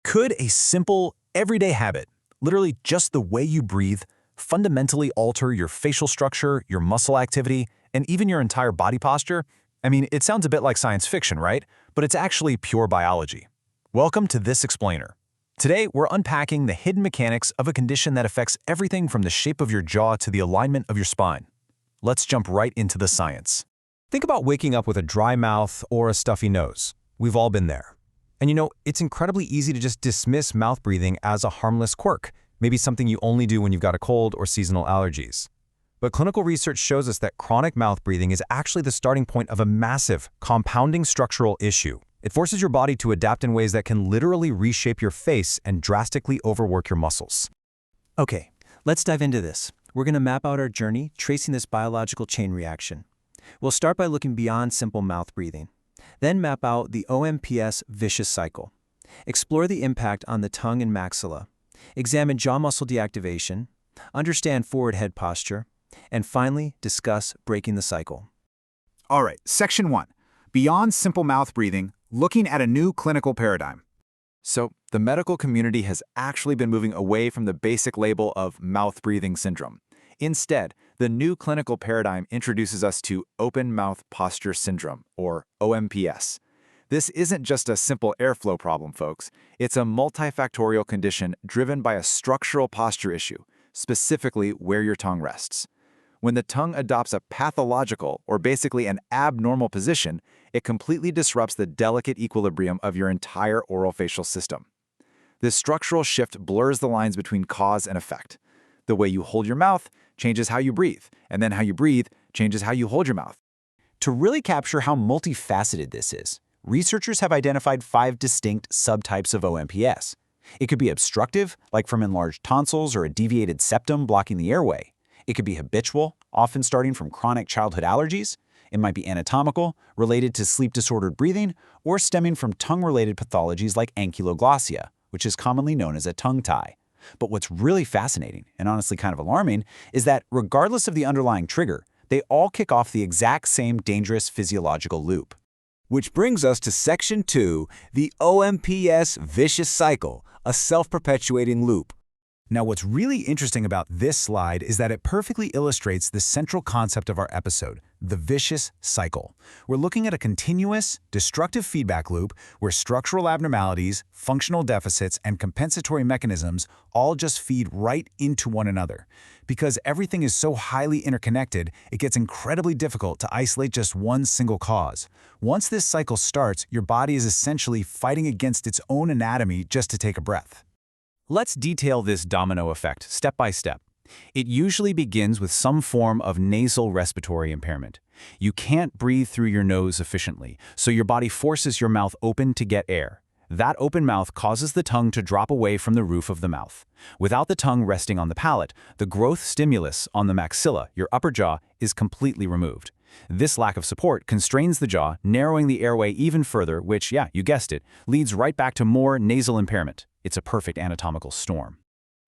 Could a simple, everyday habit, literally just the way you breathe, fundamentally alter your facial structure, your muscle activity, and even your entire body posture? I mean, it sounds a bit like science fiction, right? But it's actually pure biology. Welcome to This Explainer. Today, we're unpacking the hidden mechanics of a condition that affects everything from the shape of your jaw to the alignment of your spine. Let's jump right into the science. Think about waking up with a dry mouth or a stuffy nose. We've all been there. And you know, it's incredibly easy to just dismiss mouth breathing as a harmless quirk, maybe something you only do when you've got a cold or seasonal allergies. But clinical research shows us that chronic mouth breathing is actually the starting point of a massive, compounding structural issue. It forces your body to adapt in ways that can literally reshape your face and drastically overwork your muscles. Okay, let's dive into this. We're going to map out our journey, tracing this biological chain reaction. We'll start by looking beyond simple mouth breathing. Then map out the OMPS vicious cycle. Explore the impact on the tongue and maxilla. Examine jaw muscle deactivation. Understand forward head posture. And finally, discuss breaking the cycle. All right, Section 1. Beyond simple mouth breathing, looking at a new clinical paradigm. So, the medical community has actually been moving away from the basic label of mouth breathing syndrome. Instead, the new clinical paradigm introduces us to open mouth posture syndrome, or OMPS. This isn't just a simple airflow problem, folks. It's a multifactorial condition driven by a structural posture issue, specifically where your tongue rests. When the tongue adopts a pathological, or basically an abnormal position, it completely disrupts the delicate equilibrium of your entire orofacial system. This structural shift blurs the lines between cause and effect. The way you hold your mouth changes how you breathe, and then how you breathe changes how you hold your mouth. To really capture how multifaceted this is, researchers have identified 5 distinct subtypes of OMPS. It could be obstructive, like from enlarged tonsils or a deviated septum blocking the airway. It could be habitual, often starting from chronic childhood allergies. It might be anatomical, related to sleep-disordered breathing, or stemming from tongue-related pathologies like ankyloglossia, which is commonly known as a tongue tie. But what's really fascinating, and honestly kind of alarming, is that regardless of the underlying trigger, they all kick off the exact same dangerous physiological loop. Which brings us to Section 2, the OMPS vicious cycle, a self-perpetuating loop. Now, what's really interesting about this slide is that it perfectly illustrates the central concept of our episode, the vicious cycle. We're looking at a continuous, destructive feedback loop where structural abnormalities, functional deficits, and compensatory mechanisms all just feed right into one another. Because everything is so highly interconnected, it gets incredibly difficult to isolate just one single cause. Once this cycle starts, your body is essentially fighting against its own anatomy just to take a breath. Let's detail this domino effect step by step. It usually begins with some form of nasal respiratory impairment. You can't breathe through your nose efficiently, so your body forces your mouth open to get air. That open mouth causes the tongue to drop away from the roof of the mouth. Without the tongue resting on the palate, the growth stimulus on the maxilla, your upper jaw, is completely removed. This lack of support constrains the jaw, narrowing the airway even further, which, yeah, you guessed it, leads right back to more nasal impairment. It's a perfect anatomical storm.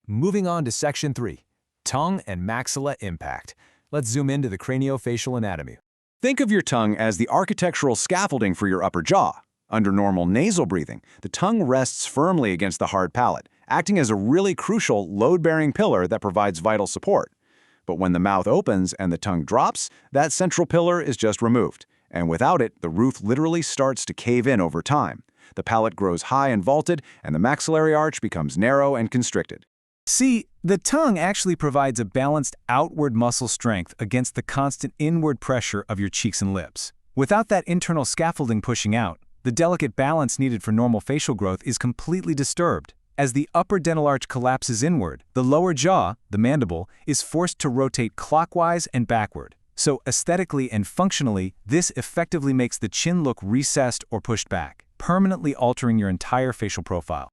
Moving on to Section 3, tongue and maxilla impact. Let's zoom into the craniofacial anatomy. Think of your tongue as the architectural scaffolding for your upper jaw. Under normal nasal breathing, the tongue rests firmly against the hard palate, acting as a really crucial load-bearing pillar that provides vital support. But when the mouth opens and the tongue drops, that central pillar is just removed. And without it, the roof literally starts to cave in over time. The palate grows high and vaulted, and the maxillary arch becomes narrow and constricted. See, the tongue actually provides a balanced outward muscle strength against the constant inward pressure of your cheeks and lips. Without that internal scaffolding pushing out, the delicate balance needed for normal facial growth is completely disturbed. As the upper dental arch collapses inward, the lower jaw, the mandible, is forced to rotate clockwise and backward. So aesthetically and functionally, this effectively makes the chin look recessed or pushed back, permanently altering your entire facial profile.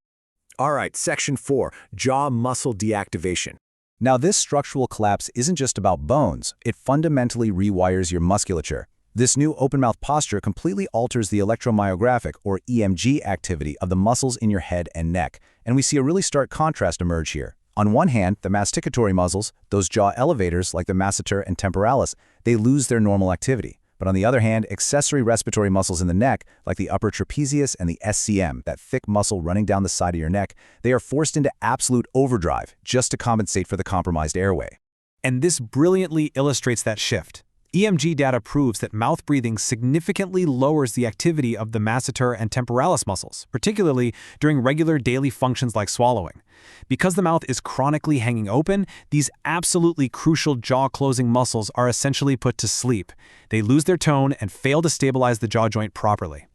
All right, Section 4, jaw muscle deactivation. Now, this structural collapse isn't just about bones. It fundamentally rewires your musculature. This new open-mouth posture completely alters the electromyographic, or EMG, activity of the muscles in your head and neck, and we see a really stark contrast emerge here. On one hand, the masticatory muscles, those jaw elevators like the masseter and temporalis, they lose their normal activity. But on the other hand, accessory respiratory muscles in the neck, like the upper trapezius and the SCM, that thick muscle running down the side of your neck, they are forced into absolute overdrive just to compensate for the compromised airway. And this brilliantly illustrates that shift. EMG data proves that mouth breathing significantly lowers the activity of the masseter and temporalis muscles, particularly during regular daily functions like swallowing. Because the mouth is chronically hanging open, these absolutely crucial jaw-closing muscles are essentially put to sleep. They lose their tone and fail to stabilize the jaw joint properly.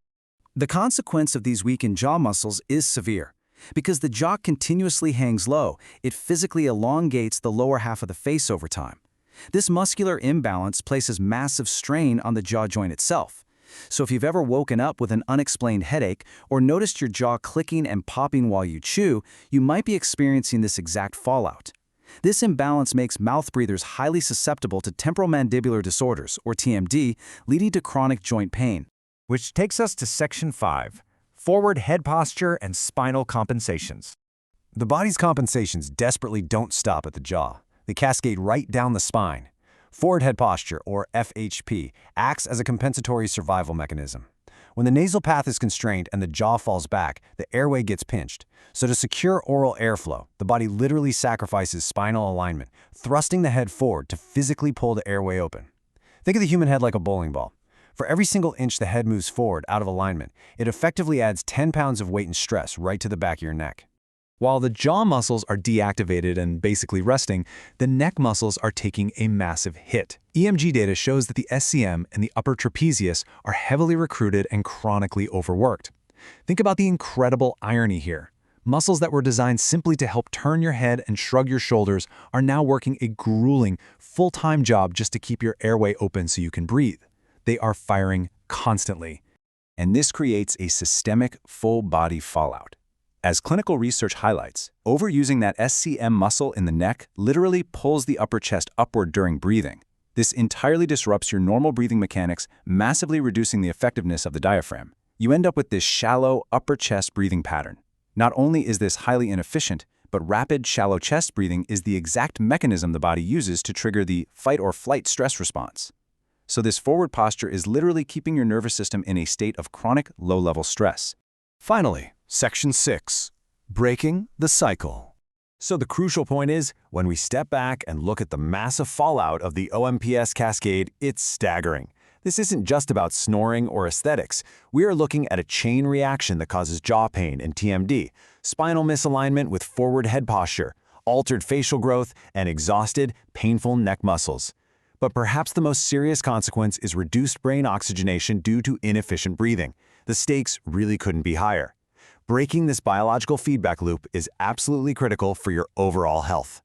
The consequence of these weakened jaw muscles is severe. Because the jaw continuously hangs low, it physically elongates the lower half of the face over time. This muscular imbalance places massive strain on the jaw joint itself. So if you've ever woken up with an unexplained headache or noticed your jaw clicking and popping while you chew, you might be experiencing this exact fallout. This imbalance makes mouth breathers highly susceptible to temporomandibular disorders, or TMD, leading to chronic joint pain. Which takes us to Section 5, Forward Head Posture and Spinal Compensations. The body's compensations desperately don't stop at the jaw. They cascade right down the spine. Forward head posture, or FHP, acts as a compensatory survival mechanism. When the nasal path is constrained and the jaw falls back, the airway gets pinched. So to secure oral airflow, the body literally sacrifices spinal alignment, thrusting the head forward to physically pull the airway open. Think of the human head like a bowling ball. For every single inch the head moves forward out of alignment, it effectively adds 10 pounds of weight and stress right to the back of your neck. While the jaw muscles are deactivated and basically resting, the neck muscles are taking a massive hit. EMG data shows that the SCM and the upper trapezius are heavily recruited and chronically overworked. Think about the incredible irony here. Muscles that were designed simply to help turn your head and shrug your shoulders are now working a grueling, full-time job just to keep your airway open so you can breathe. They are firing constantly. And this creates a systemic, full-body fallout. As clinical research highlights, overusing that SCM muscle in the neck literally pulls the upper chest upward during breathing. This entirely disrupts your normal breathing mechanics, massively reducing the effectiveness of the diaphragm. You end up with this shallow, upper chest breathing pattern. Not only is this highly inefficient, but rapid, shallow chest breathing is the exact mechanism the body uses to trigger the fight-or-flight stress response. So this forward posture is literally keeping your nervous system in a state of chronic, low-level stress. Finally, Section 6, Breaking the Cycle. So the crucial point is, when we step back and look at the massive fallout of the OMPS cascade, it's staggering. This isn't just about snoring or aesthetics. We are looking at a chain reaction that causes jaw pain and TMD, spinal misalignment with forward head posture, altered facial growth, and exhausted, painful neck muscles. But perhaps the most serious consequence is reduced brain oxygenation due to inefficient breathing. The stakes really couldn't be higher. Breaking this biological feedback loop is absolutely critical for your overall health.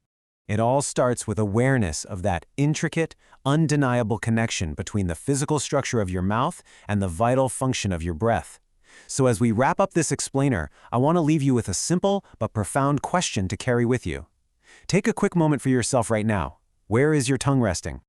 It all starts with awareness of that intricate, undeniable connection between the physical structure of your mouth and the vital function of your breath. So as we wrap up this explainer, I want to leave you with a simple but profound question to carry with you. Take a quick moment for yourself right now. Where is your tongue resting?